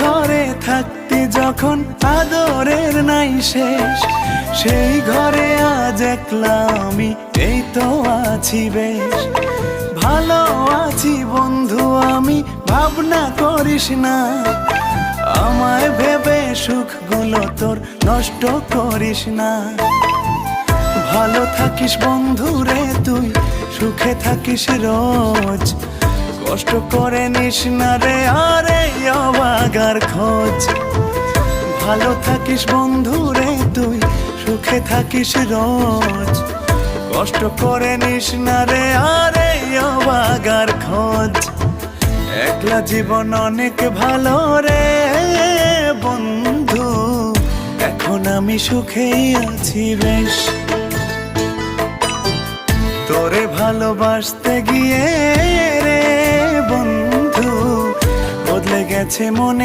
ঘরে থাকতে যখন আদরের নাই শেষ, সেই ঘরে আজ একলা আমি, এই তো আছি বেশ। ভালো আছি বন্ধু আমি, ভাবনা করিস না, আমায় ভেবে সুখগুলো তোর নষ্ট করিস না। ভালো থাকিস বন্ধু রে তুই, সুখে থাকিস রোজ, কষ্ট করে নিস না রে আরে অবাগার খোঁজ। ভালো থাকিস বন্ধু রে তুই, সুখে থাকিস রোজ, কষ্ট করে নিস না রে আরে অবাগার খোঁজ। একলা জীবন অনেক ভালো রে বন্ধু, এখন আমি সুখেই আছি বেশ। তোরে ভালোবাসতে গিয়ে রে বন্ধু, বদলে গেছে মনে।